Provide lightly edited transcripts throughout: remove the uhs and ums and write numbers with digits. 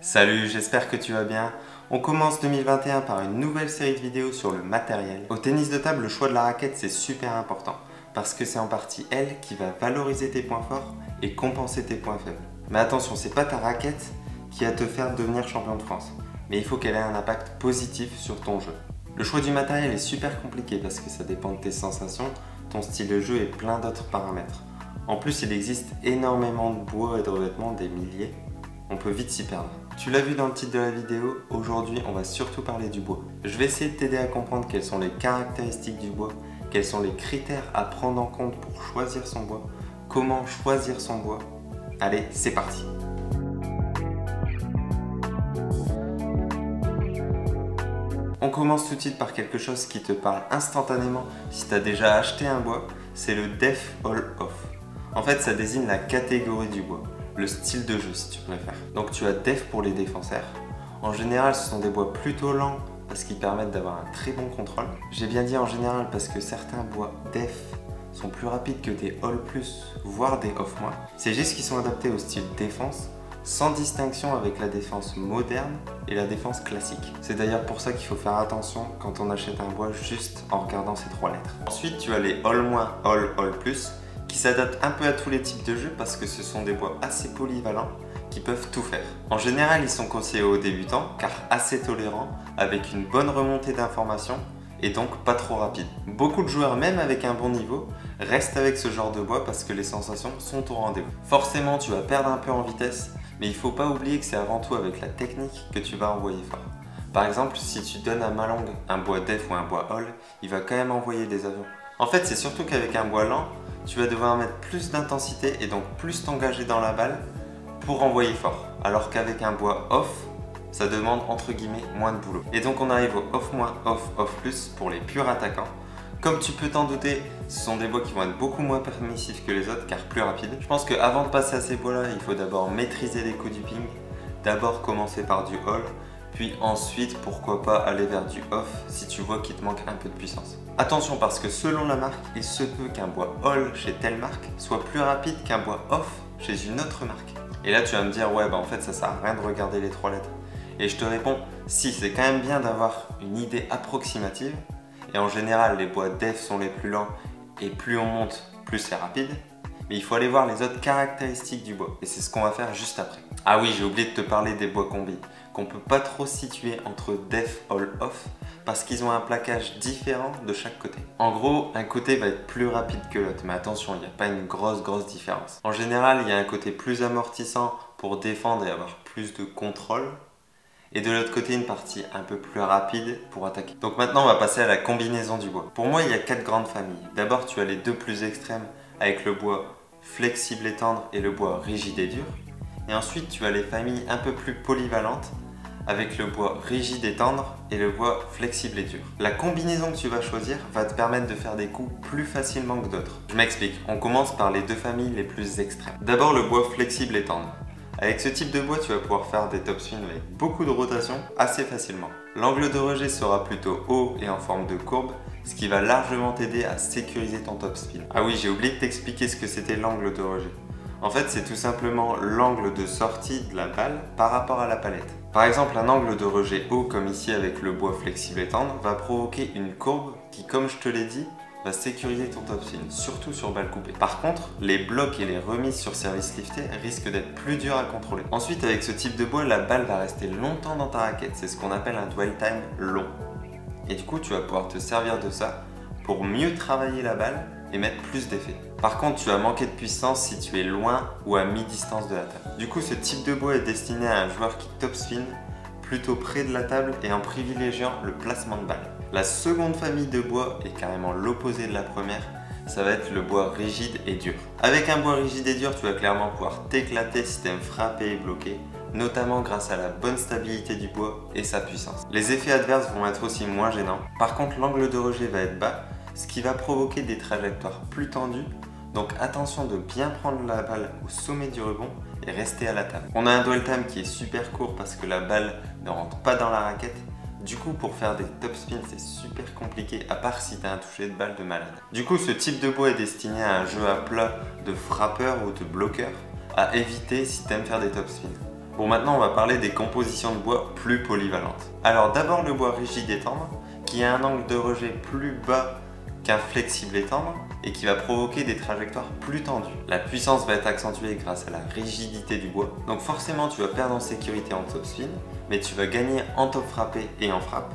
Salut, j'espère que tu vas bien. On commence 2021 par une nouvelle série de vidéos sur le matériel. Au tennis de table, le choix de la raquette c'est super important parce que c'est en partie elle qui va valoriser tes points forts et compenser tes points faibles. Mais attention, c'est pas ta raquette qui va te faire devenir champion de France, mais il faut qu'elle ait un impact positif sur ton jeu. Le choix du matériel est super compliqué parce que ça dépend de tes sensations, ton style de jeu et plein d'autres paramètres. En plus, il existe énormément de bois et de revêtements, des milliers. On peut vite s'y perdre. Tu l'as vu dans le titre de la vidéo, aujourd'hui on va surtout parler du bois. Je vais essayer de t'aider à comprendre quelles sont les caractéristiques du bois, quels sont les critères à prendre en compte pour choisir son bois, comment choisir son bois. Allez, c'est parti! On commence tout de suite par quelque chose qui te parle instantanément si tu as déjà acheté un bois, c'est le Def All Off. En fait, ça désigne la catégorie du bois, le style de jeu si tu préfères. Donc tu as Def pour les défenseurs. En général, ce sont des bois plutôt lents parce qu'ils permettent d'avoir un très bon contrôle. J'ai bien dit en général parce que certains bois Def sont plus rapides que des All Plus, voire des Off-. C'est juste qu'ils sont adaptés au style défense, sans distinction avec la défense moderne et la défense classique. C'est d'ailleurs pour ça qu'il faut faire attention quand on achète un bois juste en regardant ces trois lettres. Ensuite, tu as les All-, All Plus, qui s'adaptent un peu à tous les types de jeux parce que ce sont des bois assez polyvalents qui peuvent tout faire. En général, ils sont conseillés aux débutants car assez tolérants, avec une bonne remontée d'informations et donc pas trop rapide. Beaucoup de joueurs, même avec un bon niveau, restent avec ce genre de bois parce que les sensations sont au rendez-vous. Forcément, tu vas perdre un peu en vitesse, mais il ne faut pas oublier que c'est avant tout avec la technique que tu vas envoyer fort. Par exemple, si tu donnes à Malong un bois Def ou un bois All, il va quand même envoyer des avions. En fait, c'est surtout qu'avec un bois lent, tu vas devoir mettre plus d'intensité et donc plus t'engager dans la balle pour envoyer fort. Alors qu'avec un bois off, ça demande entre guillemets moins de boulot. Et donc on arrive au off-, off plus pour les purs attaquants. Comme tu peux t'en douter, ce sont des bois qui vont être beaucoup moins permissifs que les autres car plus rapides. Je pense qu'avant de passer à ces bois-là, il faut d'abord maîtriser les coups du ping. D'abord commencer par du all, puis ensuite pourquoi pas aller vers du off si tu vois qu'il te manque un peu de puissance. Attention parce que selon la marque, il se peut qu'un bois all chez telle marque soit plus rapide qu'un bois off chez une autre marque. Et là tu vas me dire ouais en fait ça sert à rien de regarder les trois lettres. Et je te réponds si, c'est quand même bien d'avoir une idée approximative. Et en général les bois Def sont les plus lents et plus on monte plus c'est rapide. Mais il faut aller voir les autres caractéristiques du bois et c'est ce qu'on va faire juste après. Ah oui, j'ai oublié de te parler des bois combi qu'on peut pas trop situer entre Def, All, Off parce qu'ils ont un plaquage différent de chaque côté. En gros, un côté va être plus rapide que l'autre, mais attention, il n'y a pas une grosse différence. En général, il y a un côté plus amortissant pour défendre et avoir plus de contrôle, et de l'autre côté, une partie un peu plus rapide pour attaquer. Donc maintenant, on va passer à la combinaison du bois. Pour moi, il y a 4 grandes familles. D'abord, tu as les deux plus extrêmes avec le bois flexible et tendre et le bois rigide et dur. Et ensuite, tu as les familles un peu plus polyvalentes avec le bois rigide et tendre et le bois flexible et dur. La combinaison que tu vas choisir va te permettre de faire des coups plus facilement que d'autres. Je m'explique, on commence par les deux familles les plus extrêmes. D'abord le bois flexible et tendre. Avec ce type de bois, tu vas pouvoir faire des topspins avec beaucoup de rotation assez facilement. L'angle de rejet sera plutôt haut et en forme de courbe, ce qui va largement t'aider à sécuriser ton topspin. Ah oui, j'ai oublié de t'expliquer ce que c'était l'angle de rejet. En fait, c'est tout simplement l'angle de sortie de la balle par rapport à la palette. Par exemple, un angle de rejet haut, comme ici avec le bois flexible et tendre, va provoquer une courbe qui, comme je te l'ai dit, va sécuriser ton topspin, surtout sur balle coupée. Par contre, les blocs et les remises sur service lifté risquent d'être plus durs à contrôler. Ensuite, avec ce type de bois, la balle va rester longtemps dans ta raquette. C'est ce qu'on appelle un dwell time long. Et du coup, tu vas pouvoir te servir de ça pour mieux travailler la balle et mettre plus d'effet. Par contre, tu vas manquer de puissance si tu es loin ou à mi-distance de la table. Du coup, ce type de bois est destiné à un joueur qui topspin plutôt près de la table et en privilégiant le placement de balle. La seconde famille de bois est carrément l'opposé de la première, ça va être le bois rigide et dur. Avec un bois rigide et dur, tu vas clairement pouvoir t'éclater si tu aimes frapper et bloquer, notamment grâce à la bonne stabilité du bois et sa puissance. Les effets adverses vont être aussi moins gênants. Par contre, l'angle de rejet va être bas, ce qui va provoquer des trajectoires plus tendues. Donc attention de bien prendre la balle au sommet du rebond et rester à la table. On a un dwell time qui est super court parce que la balle ne rentre pas dans la raquette. Du coup, pour faire des topspins, c'est super compliqué, à part si tu as un toucher de balle de malade. Du coup, ce type de bois est destiné à un jeu à plat de frappeur ou de bloqueur, à éviter si tu aimes faire des topspins. Bon, maintenant on va parler des compositions de bois plus polyvalentes. Alors d'abord le bois rigide et tendre, qui a un angle de rejet plus bas qu'un flexible et tendre, et qui va provoquer des trajectoires plus tendues. La puissance va être accentuée grâce à la rigidité du bois, donc forcément tu vas perdre en sécurité en topspin, mais tu vas gagner en top frappé et en frappe.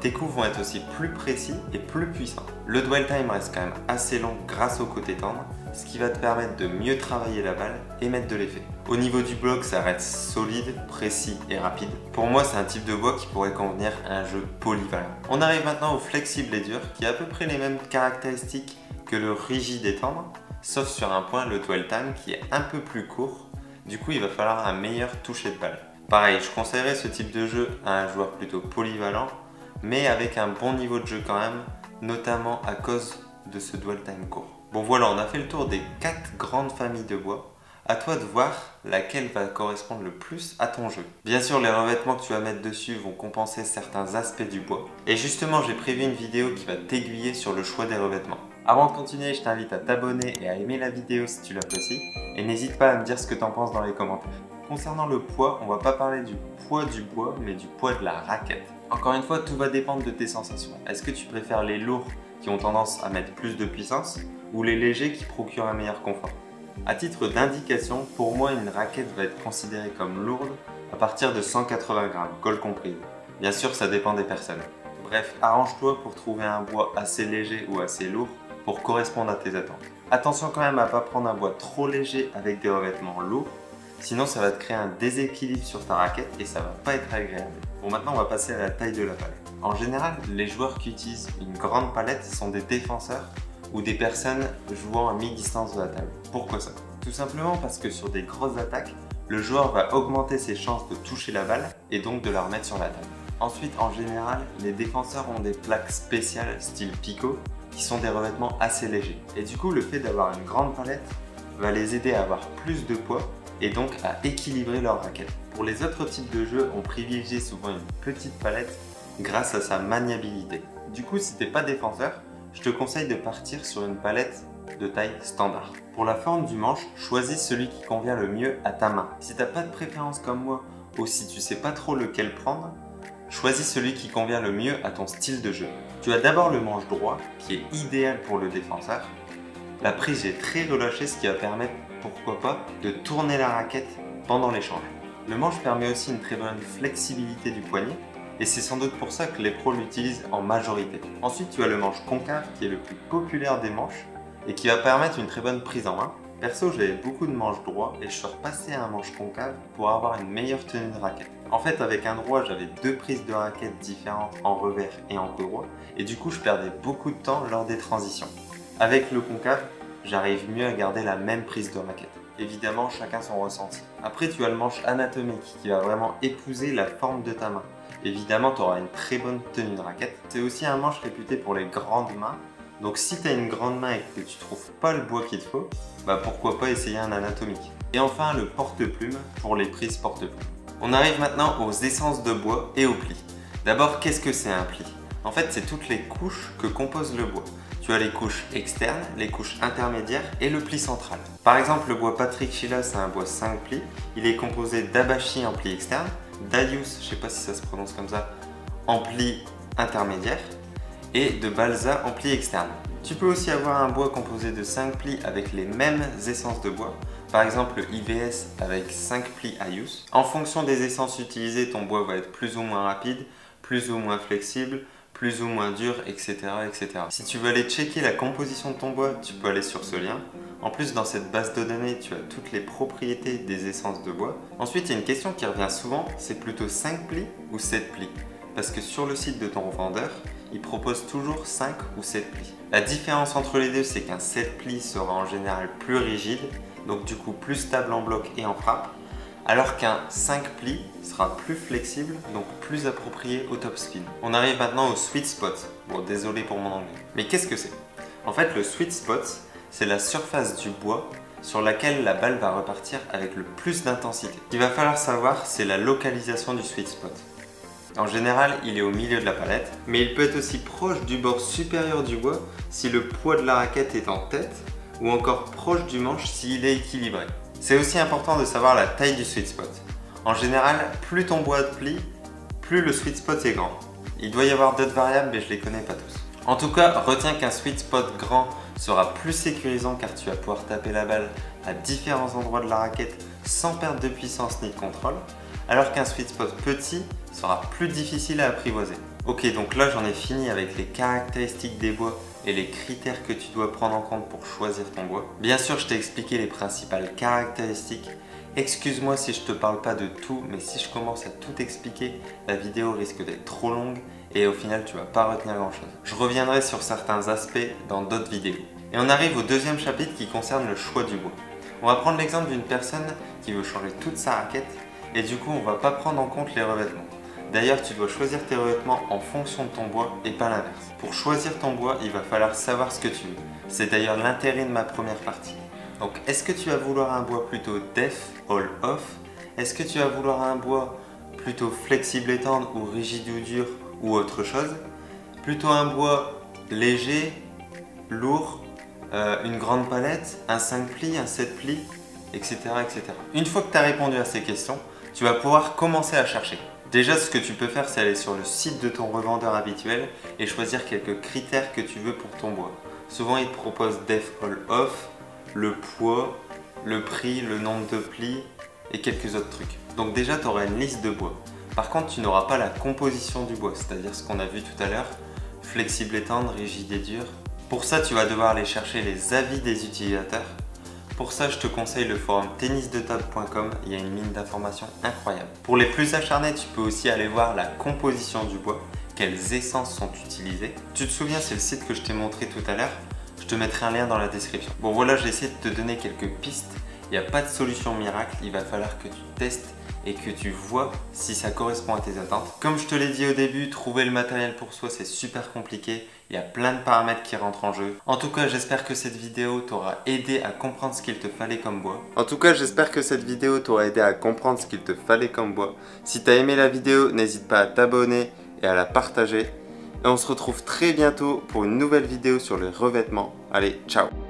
Tes coups vont être aussi plus précis et plus puissants. Le dwell time reste quand même assez long grâce au côté tendre, ce qui va te permettre de mieux travailler la balle et mettre de l'effet. Au niveau du bloc, ça reste solide, précis et rapide. Pour moi, c'est un type de bois qui pourrait convenir à un jeu polyvalent. On arrive maintenant au flexible et dur, qui a à peu près les mêmes caractéristiques que le rigide et tendre, sauf sur un point, le dwell time, qui est un peu plus court. Du coup, il va falloir un meilleur toucher de balle. Pareil, je conseillerais ce type de jeu à un joueur plutôt polyvalent, mais avec un bon niveau de jeu quand même, notamment à cause de ce dwell time court. Bon voilà, on a fait le tour des 4 grandes familles de bois. À toi de voir laquelle va correspondre le plus à ton jeu. Bien sûr, les revêtements que tu vas mettre dessus vont compenser certains aspects du bois. Et justement, j'ai prévu une vidéo qui va t'aiguiller sur le choix des revêtements. Avant de continuer, je t'invite à t'abonner et à aimer la vidéo si tu l'apprécies. Et n'hésite pas à me dire ce que tu en penses dans les commentaires. Concernant le poids, on va pas parler du poids du bois, mais du poids de la raquette. Encore une fois, tout va dépendre de tes sensations. Est-ce que tu préfères les lourds qui ont tendance à mettre plus de puissance ou les légers qui procurent un meilleur confort? À titre d'indication, pour moi, une raquette va être considérée comme lourde à partir de 180 grammes, colle comprise. Bien sûr, ça dépend des personnes. Bref, arrange-toi pour trouver un bois assez léger ou assez lourd pour correspondre à tes attentes. Attention quand même à ne pas prendre un bois trop léger avec des revêtements lourds, sinon ça va te créer un déséquilibre sur ta raquette et ça va pas être agréable. Bon, maintenant on va passer à la taille de la palette. En général, les joueurs qui utilisent une grande palette sont des défenseurs ou des personnes jouant à mi-distance de la table. Pourquoi ça? Tout simplement parce que sur des grosses attaques, le joueur va augmenter ses chances de toucher la balle et donc de la remettre sur la table. Ensuite, en général, les défenseurs ont des plaques spéciales style picot qui sont des revêtements assez légers. Et du coup, le fait d'avoir une grande palette va les aider à avoir plus de poids et donc à équilibrer leur raquette. Pour les autres types de jeux, on privilégie souvent une petite palette grâce à sa maniabilité. Du coup, si t'es pas défenseur, je te conseille de partir sur une palette de taille standard. Pour la forme du manche, choisis celui qui convient le mieux à ta main. Si t'as pas de préférence comme moi ou si tu sais pas trop lequel prendre, choisis celui qui convient le mieux à ton style de jeu. Tu as d'abord le manche droit qui est idéal pour le défenseur. La prise est très relâchée, ce qui va permettre, pourquoi pas, de tourner la raquette pendant l'échange. Le manche permet aussi une très bonne flexibilité du poignet et c'est sans doute pour ça que les pros l'utilisent en majorité. Ensuite, tu as le manche concave qui est le plus populaire des manches et qui va permettre une très bonne prise en main. Perso, j'avais beaucoup de manches droits et je suis repassé à un manche concave pour avoir une meilleure tenue de raquette. En fait, avec un droit, j'avais 2 prises de raquette différentes en revers et en coup droit et du coup, je perdais beaucoup de temps lors des transitions. Avec le concave, j'arrive mieux à garder la même prise de raquette. Évidemment, chacun son ressenti. Après, tu as le manche anatomique qui va vraiment épouser la forme de ta main. Évidemment, tu auras une très bonne tenue de raquette. C'est aussi un manche réputé pour les grandes mains. Donc si tu as une grande main et que tu trouves pas le bois qu'il te faut, bah pourquoi pas essayer un anatomique. Et enfin, le porte-plume pour les prises porte-plume. On arrive maintenant aux essences de bois et aux plis. D'abord, qu'est-ce que c'est un pli? En fait, c'est toutes les couches que compose le bois. Tu as les couches externes, les couches intermédiaires et le pli central. Par exemple, le bois Patrick Sheila, c'est un bois 5 plis. Il est composé d'abachi en pli externe, d'Ayus, je ne sais pas si ça se prononce comme ça, en pli intermédiaire et de balsa en pli externe. Tu peux aussi avoir un bois composé de 5 plis avec les mêmes essences de bois. Par exemple, le IVS avec 5 plis Ayus. En fonction des essences utilisées, ton bois va être plus ou moins rapide, plus ou moins flexible, plus ou moins dur, etc., etc. Si tu veux aller checker la composition de ton bois, tu peux aller sur ce lien. En plus, dans cette base de données, tu as toutes les propriétés des essences de bois. Ensuite, il y a une question qui revient souvent, c'est plutôt 5 plis ou 7 plis? Parce que sur le site de ton vendeur, il propose toujours 5 ou 7 plis. La différence entre les deux, c'est qu'un 7 plis sera en général plus rigide, donc du coup plus stable en bloc et en frappe, alors qu'un 5 plis sera plus flexible, donc plus approprié au top spin. On arrive maintenant au sweet spot. Bon, désolé pour mon anglais. Mais qu'est-ce que c'est? En fait, le sweet spot, c'est la surface du bois sur laquelle la balle va repartir avec le plus d'intensité. Ce qu'il va falloir savoir, c'est la localisation du sweet spot. En général, il est au milieu de la palette, mais il peut être aussi proche du bord supérieur du bois si le poids de la raquette est en tête, ou encore proche du manche s'il est équilibré. C'est aussi important de savoir la taille du sweet spot. En général, plus ton bois plie, plus le sweet spot est grand. Il doit y avoir d'autres variables mais je les connais pas tous. En tout cas, retiens qu'un sweet spot grand sera plus sécurisant car tu vas pouvoir taper la balle à différents endroits de la raquette sans perdre de puissance ni de contrôle, alors qu'un sweet spot petit sera plus difficile à apprivoiser. Ok, donc là j'en ai fini avec les caractéristiques des bois et les critères que tu dois prendre en compte pour choisir ton bois. Bien sûr, je t'ai expliqué les principales caractéristiques. Excuse-moi si je te parle pas de tout, mais si je commence à tout expliquer, la vidéo risque d'être trop longue et au final tu vas pas retenir grand chose. Je reviendrai sur certains aspects dans d'autres vidéos. Et on arrive au deuxième chapitre qui concerne le choix du bois. On va prendre l'exemple d'une personne qui veut changer toute sa raquette et du coup on va pas prendre en compte les revêtements. D'ailleurs, tu dois choisir tes revêtements en fonction de ton bois et pas l'inverse. Pour choisir ton bois, il va falloir savoir ce que tu veux. C'est d'ailleurs l'intérêt de ma première partie. Donc, est-ce que tu vas vouloir un bois plutôt def, all off? Est-ce que tu vas vouloir un bois plutôt flexible et tendre ou rigide ou dur ou autre chose? Plutôt un bois léger, lourd, une grande palette, un 5 plis, un 7 plis, etc., etc. Une fois que tu as répondu à ces questions, tu vas pouvoir commencer à chercher. Déjà, ce que tu peux faire, c'est aller sur le site de ton revendeur habituel et choisir quelques critères que tu veux pour ton bois. Souvent, il te propose def all off, le poids, le prix, le nombre de plis et quelques autres trucs. Donc déjà, tu auras une liste de bois. Par contre, tu n'auras pas la composition du bois, c'est-à-dire ce qu'on a vu tout à l'heure, flexible et tendre, rigide et dur. Pour ça, tu vas devoir aller chercher les avis des utilisateurs. Pour ça, je te conseille le forum tennisdetable.com, il y a une mine d'informations incroyable. Pour les plus acharnés, tu peux aussi aller voir la composition du bois, quelles essences sont utilisées. Tu te souviens, c'est le site que je t'ai montré tout à l'heure, je te mettrai un lien dans la description. Bon voilà, j'ai essayé de te donner quelques pistes, il n'y a pas de solution miracle, il va falloir que tu testes et que tu vois si ça correspond à tes attentes. Comme je te l'ai dit au début, trouver le matériel pour soi c'est super compliqué, il y a plein de paramètres qui rentrent en jeu. En tout cas, j'espère que cette vidéo t'aura aidé à comprendre ce qu'il te fallait comme bois. Si tu as aimé la vidéo, n'hésite pas à t'abonner et à la partager. Et on se retrouve très bientôt pour une nouvelle vidéo sur les revêtements. Allez, ciao!